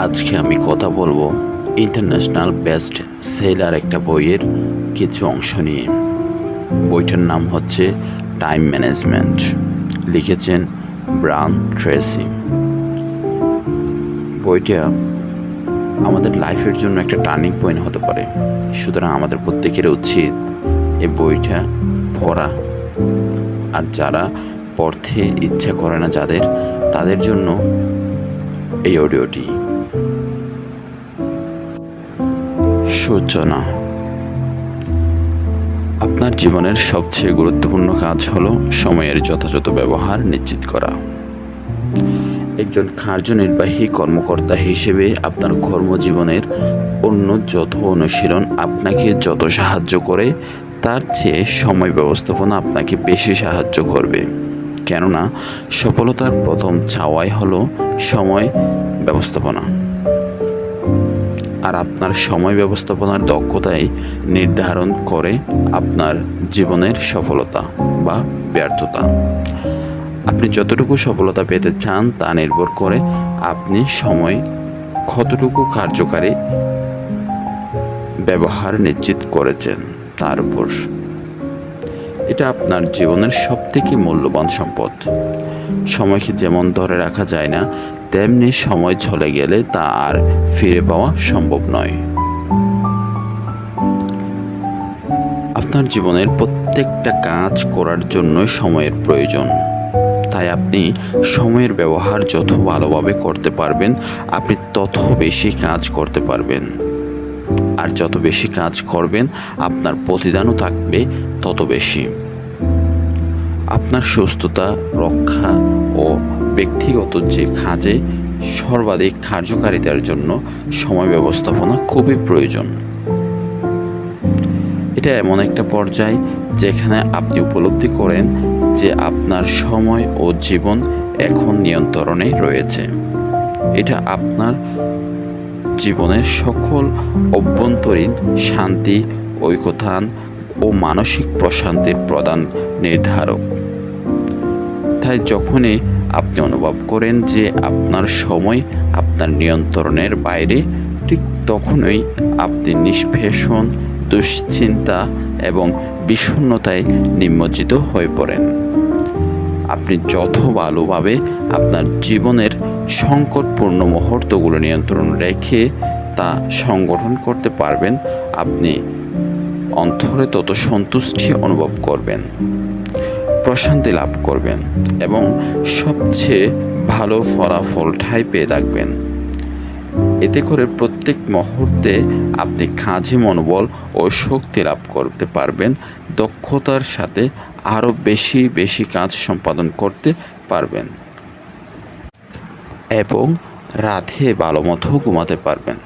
আজকে আমি কথা বলবো ইন্টারন্যাশনাল বেস্ট সেলার একটা বইয়ের কিছু অংশ নিয়ে। বইটার নাম হচ্ছে টাইম ম্যানেজমেন্ট, লিখেছেন ব্রায়ান ট্রেসি। বইটা আমাদের লাইফের জন্য একটা টার্নিং পয়েন্ট হতে পারে, সুতরাং আমাদের প্রত্যেকের উচিত এই বইটা পড়া। আর যারা পড়তে ইচ্ছা করে না তাদের জন্য এই অডিওটি। সূচনা। আপনার জীবনের সবচেয়ে গুরুত্বপূর্ণ কাজ হলো সময়ের যথাযথ ব্যবহার নিশ্চিত করা। একজন কার্যনির্বাহী কর্মকর্তা হিসেবে আপনার কর্মজীবনের অন্য যত অনুশীলন আপনাকে যত সাহায্য করে, তার চেয়ে সময় ব্যবস্থাপনা আপনাকে বেশি সাহায্য করবে। কেননা সফলতার প্রথম চাওয়াই হলো সময় ব্যবস্থাপনা। আর আপনার সময় ব্যবস্থাপনার দক্ষতাই নির্ধারণ করে আপনার জীবনের সফলতা বা ব্যর্থতা। আপনি যতটুকু সফলতা পেতে চান তা নির্ভর করে আপনি সময় কতটুকু কার্যকারী ব্যবহার নিশ্চিত করেছেন তার উপর। এটা আপনার জীবনের সবথেকে মূল্যবান সম্পদ। সময়কে যেমন ধরে রাখা যায় না, তেমনি সময় চলে গেলে তা আর ফিরে পাওয়া সম্ভব নয়। আপনার জীবনের প্রত্যেকটা কাজ করার জন্য সময়ের প্রয়োজন। তাই আপনি সময়ের ব্যবহার যত ভালোভাবে করতে পারবেন, আপনি তত বেশি কাজ করতে পারবেন। আর যত বেশি কাজ করবেন, আপনার প্রতিদানও থাকবে তত বেশি। আপনার সুস্থতা রক্ষা ও ব্যক্তিগত যে কাজে সর্বাধিক কার্যকারিতার জন্য সময় ব্যবস্থাপনা খুবই প্রয়োজন। এটা এমন একটা পর্যায় যেখানে আপনি উপলব্ধি করেন যে আপনার সময় ও জীবন এখন নিয়ন্ত্রণে রয়েছে। এটা আপনার জীবনের সকল অভ্যন্তরীণ শান্তি, ঐকতান ও মানসিক প্রশান্তির প্রধান নির্ধারক। তাই যখনই আপনি অনুভব করেন যে আপনার সময় আপনার নিয়ন্ত্রণের বাইরে, ঠিক তখনই আপনি নিষ্পেষণ, দুশ্চিন্তা এবং বিষণ্ণতায় নিমজ্জিত হয়ে পড়েন। আপনি যত ভালোভাবে আপনার জীবনের সংকটপূর্ণ মুহূর্তগুলো নিয়ন্ত্রণ রেখে তা সংগঠন করতে পারবেন, আপনি অন্তরে তত সন্তুষ্টি অনুভব করবেন, প্রশান্তি লাভ করবেন এবং সবচেয়ে ভালো ফলাফলটাই পেয়ে থাকবেন। এতে করে প্রত্যেক মুহূর্তে আপনি কাজে মনোবল ও শক্তি লাভ করতে পারবেন, দক্ষতার সাথে আরও বেশি কাজ সম্পাদন করতে পারবেন এবং রাতে ভালো মতো ঘুমাতে পারবেন।